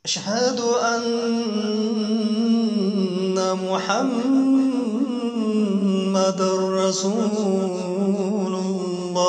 أشهد أن محمد رسول الله۔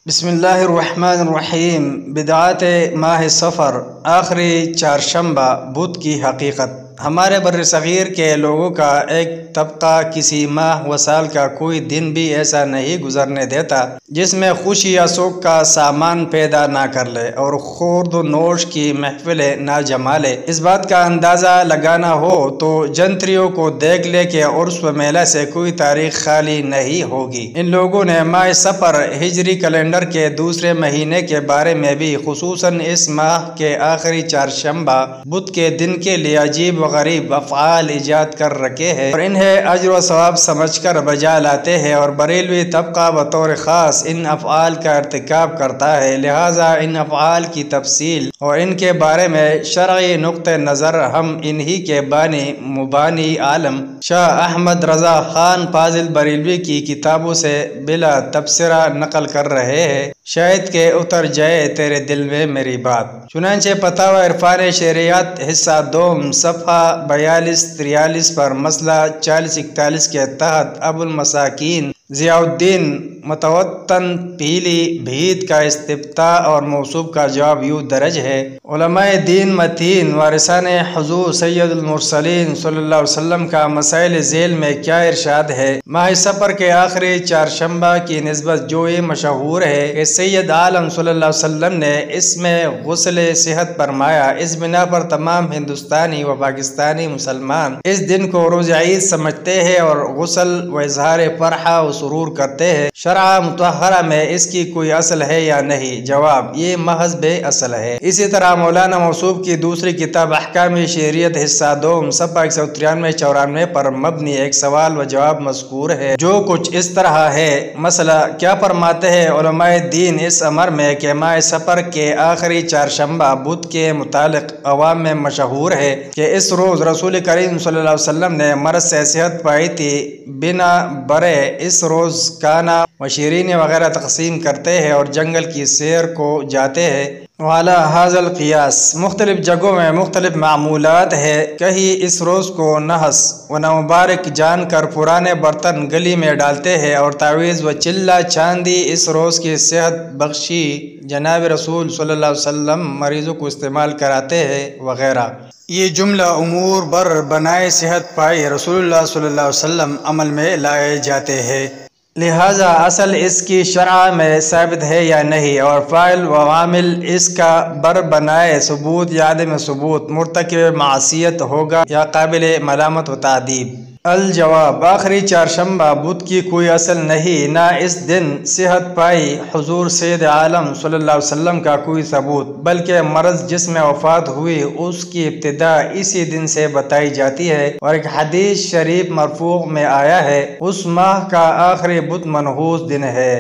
بسم اللہ الرحمن الرحیم۔ بدعات ماہ سفر، آخری چہارشنبہ بدھ کی حقیقت۔ ہمارے بر صغیر کے لوگوں کا ایک طبقہ کسی ماہ و سال کا کوئی دن بھی ایسا نہیں گزرنے دیتا جس میں خوشی یا سوگ کا سامان پیدا نہ کر لے اور خورد و نوش کی محفلیں نہ جما لے۔ اس بات کا اندازہ لگانا ہو تو جنتریوں کو دیکھ لے کہ عرس و میلہ سے کوئی تاریخ خالی نہیں ہوگی۔ ان لوگوں نے ماہ سفر ہجری کیلنڈر کے دوسرے مہینے کے بارے میں بھی خصوصاً اس ماہ کے آخری چہارشنبہ بدھ کے دن کے لیے عجیب و غریب افعال ایجاد کر رکھے ہیں اور انہیں اجر و ثواب سمجھ کر بجا لاتے ہیں، اور بریلوی طبقہ بطور خاص ان افعال کا ارتکاب کرتا ہے۔ لہٰذا ان افعال کی تفصیل اور ان کے بارے میں شرعی نقطہ نظر ہم انہی کے بانی مبانی عالم شاہ احمد رضا خان فاضل بریلوی کی کتابوں سے بلا تبصرہ نقل کر رہے ہیں، شاید کہ اتر جائے تیرے دل میں میری بات۔ چنانچہ فتاوی عرفان شرعیات حصہ دوم صفحہ 42-43 پر مسئلہ 40-41 کے تحت ابو المساکین ضیاء الدین متوطن پیلی بھیت کا استفتاء اور موصوف کا جواب یوں درج ہے: علماء دین متین وارثان حضور سید المرسلین صلی اللہ علیہ وسلم کا مسائل ذیل میں کیا ارشاد ہے؟ ماہ سفر کے آخری چہارشنبہ کی نسبت جو یہ مشہور ہے کہ سید عالم صلی اللہ علیہ وسلم نے اس میں غسل صحت فرمایا، اس بنا پر تمام ہندوستانی و پاکستانی مسلمان اس دن کو روز عید سمجھتے ہیں اور غسل و اظہار فرحہ و سرور کرتے ہیں۔ شرع مطہرہ میں اس کی کوئی اصل ہے یا نہیں؟ جواب: یہ محض بے اصل ہے۔ اسی طرح مولانا موصوف کی دوسری کتاب احکام شریعت حصہ دوم صفحہ 193-94 پر مبنی ایک سوال و جواب مذکور ہے جو کچھ اس طرح ہے: مسئلہ کیا فرماتے ہیں علماء دین اس امر میں کہ ماہ سفر کے آخری چہارشنبہ بدھ کے متعلق عوام میں مشہور ہے کہ اس روز رسول کریم صلی اللہ علیہ وسلم نے مرض سے صحت پائی تھی، بنا برے اس روز کانا و شیرینی وغیرہ تقسیم کرتے ہیں اور جنگل کی سیر کو جاتے ہیں۔ وعلی ھذا القیاس مختلف جگہوں میں مختلف معمولات ہے۔ کہیں اس روز کو نحس و نامبارک جان کر پرانے برتن گلی میں ڈالتے ہیں اور تعویذ و چلہ چاندی اس روز کی صحت بخشی جناب رسول صلی اللہ علیہ وسلم مریضوں کو استعمال کراتے ہیں وغیرہ۔ یہ جملہ امور بر بنائے صحت پائی رسول اللہ صلی اللہ علیہ وسلم عمل میں لائے جاتے ہیں۔ لہٰذا اصل اس کی شرع میں ثابت ہے یا نہیں، اور فاعل و عامل اس کا بر بنائے ثبوت یا عدم ثبوت، مرتکب معصیت ہوگا یا قابل ملامت و تعذیب۔ الجواب: آخری چہارشنبہ بدھ کی کوئی اصل نہیں، نہ اس دن صحت پائی حضور سید عالم صلی اللہ علیہ وسلم کا کوئی ثبوت، بلکہ مرض جس میں وفات ہوئی اس کی ابتدا اسی دن سے بتائی جاتی ہے، اور ایک حدیث شریف مرفوع میں آیا ہے: اس ماہ کا آخری بدھ منحوس دن ہے،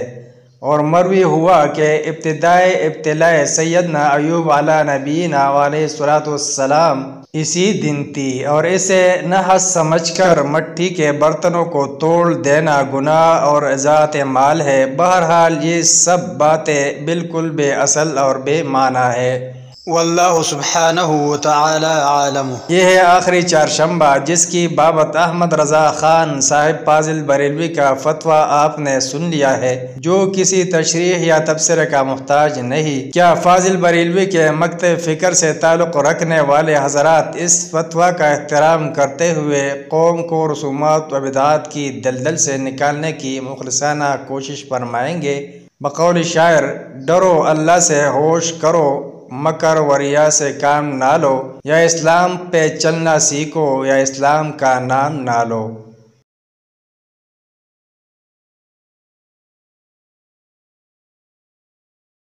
اور مروی ہوا کہ ابتدائے ابتلاء سیدنا ایوب علیہ نبینا علیہ الصلوۃ والسلام اسی دن تھی، اور اسے نحس سمجھ کر مٹی کے برتنوں کو توڑ دینا گناہ اور اضاعت مال ہے۔ بہرحال یہ سب باتیں بالکل بے اصل اور بے معنی ہے۔ واللہ سبحانہ وتعالی عالم۔ یہ ہے آخری چہارشنبہ جس کی بابت احمد رضا خان صاحب فاضل بریلوی کا فتویٰ آپ نے سن لیا ہے، جو کسی تشریح یا تبصرے کا محتاج نہیں۔ کیا فاضل بریلوی کے مکتب فکر سے تعلق رکھنے والے حضرات اس فتویٰ کا احترام کرتے ہوئے قوم کو رسومات و بدعات کی دلدل سے نکالنے کی مخلصانہ کوشش فرمائیں گے؟ بقول شاعر: ڈرو اللہ سے، ہوش کرو، مکر و ریا سے کام نہ لو، یا اسلام پہ چلنا سیکھو یا اسلام کا نام نہ لو۔